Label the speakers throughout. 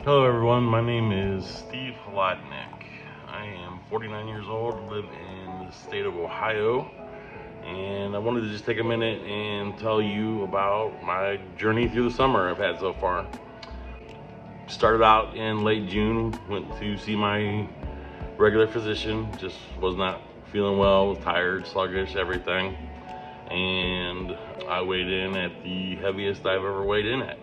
Speaker 1: Hello everyone, my name is Steve Holodnik. I am 49 years old, live in the state of Ohio, and I wanted to just take a minute and tell you about my journey through the summer I've had so far. Started out in late June, went to see my regular physician, just was not feeling well, was tired, sluggish, everything. And I weighed in at the heaviest I've ever weighed in at.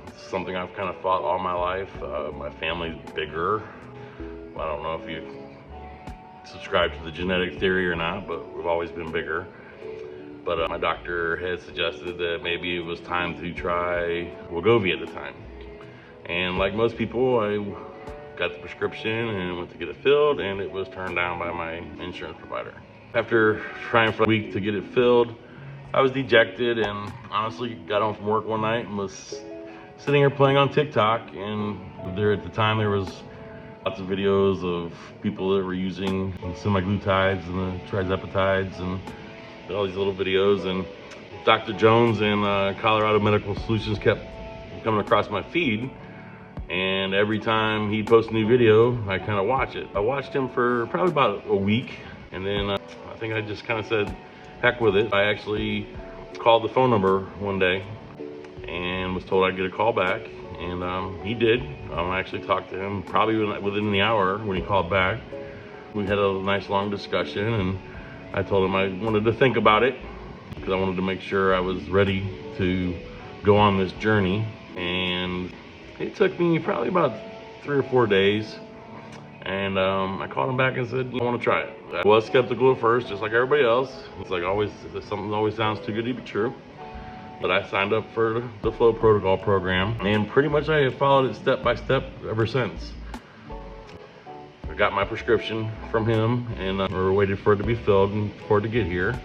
Speaker 1: It's something I've kind of fought all my life. My family's bigger. I don't know if you subscribe to the genetic theory or not, but we've always been bigger. But my doctor had suggested that maybe it was time to try Wegovy at the time. And like most people, I got the prescription and went to get it filled, and it was turned down by my insurance provider. After trying for a week to get it filled, I was dejected and honestly got home from work one night and was sitting here playing on TikTok, and at the time there was lots of videos of people that were using semaglutides and the trizepatides and all these little videos, and Dr. Jones and Colorado Medical Solutions kept coming across my feed, and every time he'd post a new video, I kind of watch it. I watched him for probably about a week, and then I think I just kind of said, heck with it. I actually called the phone number one day and was told I'd get a call back, and he did. I actually talked to him probably within the hour when he called back. We had a nice long discussion, and I told him I wanted to think about it because I wanted to make sure I was ready to go on this journey. And it took me probably about 3 or 4 days, and I called him back and said, I want to try it. I was skeptical at first, just like everybody else. It's like always, something always sounds too good to be true. But I signed up for the FLOA protocol program, and pretty much I have followed it step by step ever since. I got my prescription from him, and we waited for it to be filled and for it to get here.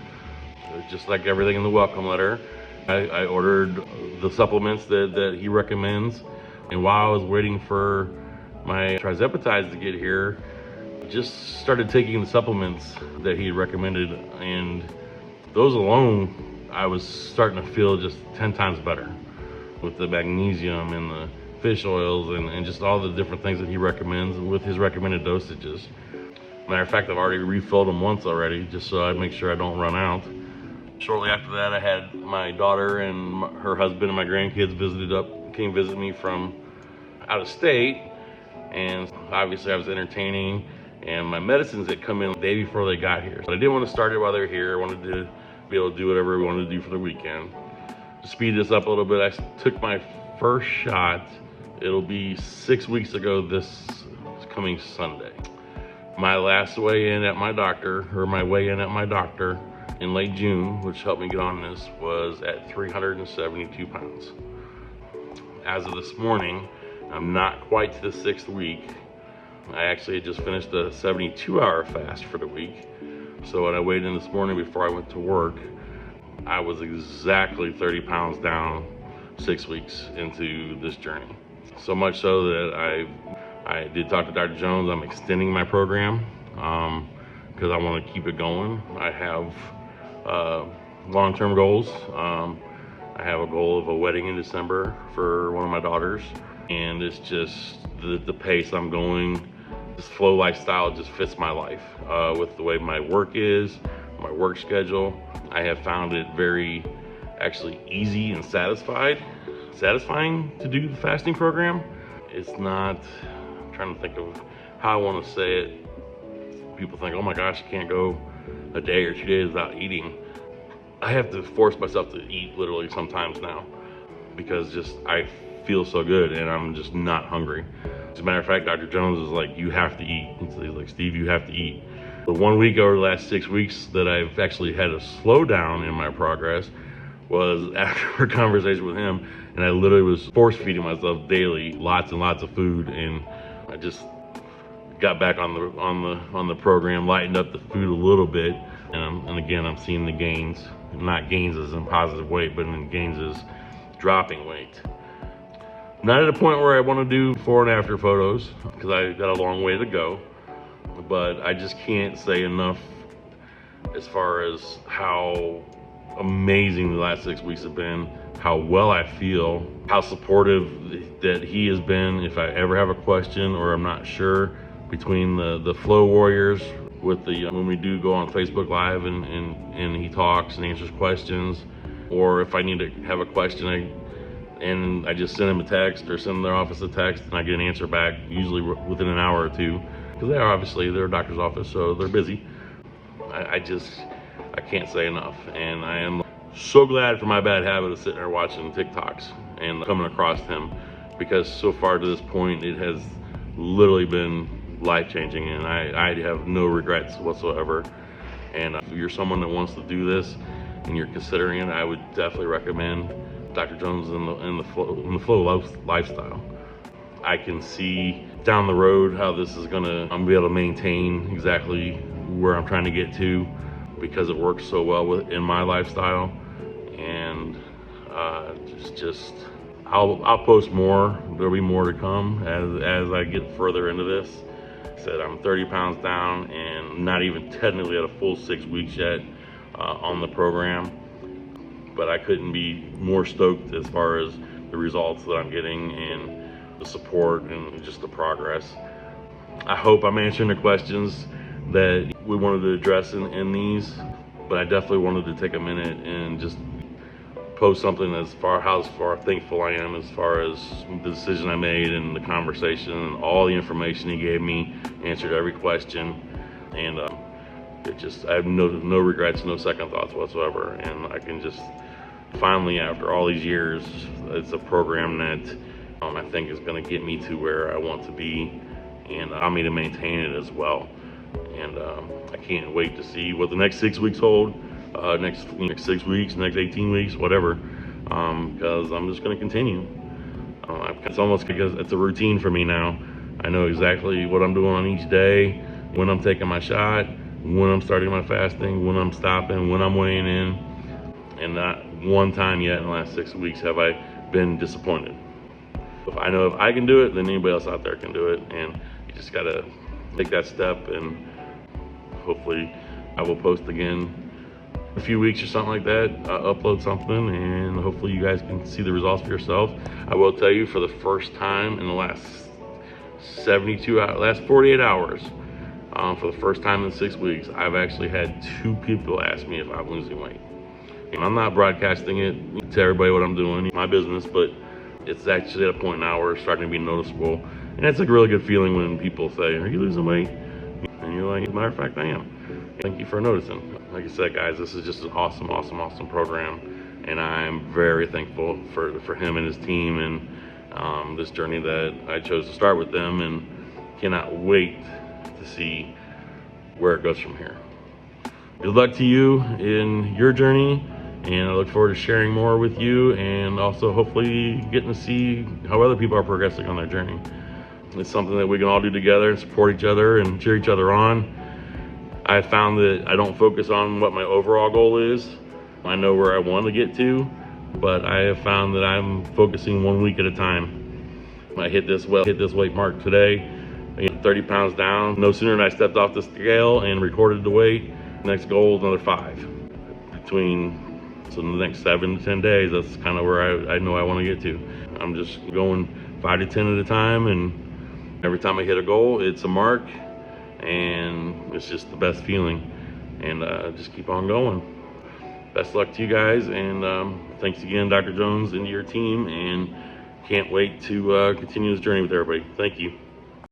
Speaker 1: Just like everything in the welcome letter, I ordered the supplements that he recommends. And while I was waiting for my trizepatides to get here, just started taking the supplements that he recommended, and those alone, I was starting to feel just 10 times better with the magnesium and the fish oils and just all the different things that he recommends with his recommended dosages. Matter of fact, I've already refilled them once already, just so I make sure I don't run out. Shortly after that, I had my daughter and her husband and my grandkids came visit me from out of state, and obviously I was entertaining, and my medicines had come in the day before they got here. But I didn't want to start it while they were here. I wanted to be able to do whatever we wanted to do for the weekend. To speed this up a little bit, I took my first shot. It'll be 6 weeks ago this coming Sunday. My last weigh-in at my doctor, in late June, which helped me get on this, was at 372 pounds. As of this morning, I'm not quite to the 6th week. I actually had just finished a 72-hour fast for the week. So when I weighed in this morning before I went to work, I was exactly 30 pounds down 6 weeks into this journey. So much so that I did talk to Dr. Jones. I'm extending my program because I want to keep it going. I have long-term goals. I have a goal of a wedding in December for one of my daughters, and it's just the pace I'm going. This flow lifestyle just fits my life with the way my work is, my work schedule. I have found it very actually easy and satisfying to do the fasting program. It's not, I'm trying to think of how I want to say it. People think, oh my gosh, you can't go a day or 2 days without eating. I have to force myself to eat literally sometimes now because just I feel so good and I'm just not hungry. As a matter of fact, Dr. Jones is like, you have to eat. He's like, Steve, you have to eat. The 1 week over the last 6 weeks that I've actually had a slowdown in my progress was after a conversation with him, and I literally was force feeding myself daily, lots and lots of food, and I just got back on the program, lightened up the food a little bit, and again, I'm seeing the gains. Not gains as in positive weight, but in gains as dropping weight. Not at a point where I want to do before and after photos because I got a long way to go, but I just can't say enough as far as how amazing the last 6 weeks have been, how well I feel, how supportive that he has been. If I ever have a question or I'm not sure, between the FLOA warriors with the when we do go on Facebook Live and he talks and answers questions, or if I need to have a question, I just send him a text or send their office a text and I get an answer back usually within an hour or two, because they're a doctor's office, so they're busy. I can't say enough, and I am so glad for my bad habit of sitting there watching TikToks and coming across him, because so far to this point it has literally been life-changing, and I have no regrets whatsoever. And if you're someone that wants to do this and you're considering it, I would definitely recommend Dr. Jones in the FLOA lifestyle. I can see down the road how this is I'm gonna be able to maintain exactly where I'm trying to get to, because it works so well in my lifestyle. And I'll post more. There'll be more to come as I get further into this. I said I'm 30 pounds down and not even technically at a full 6 weeks yet on the program, but I couldn't be more stoked as far as the results that I'm getting and the support and just the progress. I hope I'm answering the questions that we wanted to address in these, but I definitely wanted to take a minute and just post something how far thankful I am as far as the decision I made and the conversation and all the information he gave me, answered every question, and I have no regrets, no second thoughts whatsoever. And I can just finally, after all these years, it's a program that I think is going to get me to where I want to be, and allow me to maintain it as well. And I can't wait to see what the next 6 weeks hold, next 6 weeks, next 18 weeks, whatever, because I'm just going to continue. It's almost because it's a routine for me now. I know exactly what I'm doing on each day, when I'm taking my shot, when I'm starting my fasting, when I'm stopping, when I'm weighing in, and not one time yet in the last 6 weeks have I been disappointed. I know if I can do it, then anybody else out there can do it, and you just gotta take that step. And hopefully I will post again in a few weeks or something like that, upload something, and hopefully you guys can see the results for yourself. I will tell you, for the first time in the last 48 hours, for the first time in 6 weeks, I've actually had 2 people ask me if I'm losing weight. And I'm not broadcasting it to everybody what I'm doing, my business, but it's actually at a point now where it's starting to be noticeable. And it's a really good feeling when people say, "Are you losing weight?" And you're like, "As a matter of fact, I am." Thank you for noticing. Like I said, guys, this is just an awesome program, and I'm very thankful for him and his team, and this journey that I chose to start with them, and cannot wait to see where it goes from here. Good luck to you in your journey, and I look forward to sharing more with you, and also hopefully getting to see how other people are progressing on their journey. It's something that we can all do together and support each other and cheer each other on. I found that I don't focus on what my overall goal is. I know where I want to get to, but I have found that I'm focusing 1 week at a time. I hit this weight mark today. I get 30 pounds down. No sooner than I stepped off the scale and recorded the weight, next goal is another 5. So in the next 7 to 10 days, that's kind of where I know I want to get to. I'm just going 5 to 10 at a time, and every time I hit a goal, it's a mark, and it's just the best feeling. And just keep on going. Best luck to you guys, and thanks again, Dr. Jones, and your team, and can't wait to continue this journey with everybody. Thank you.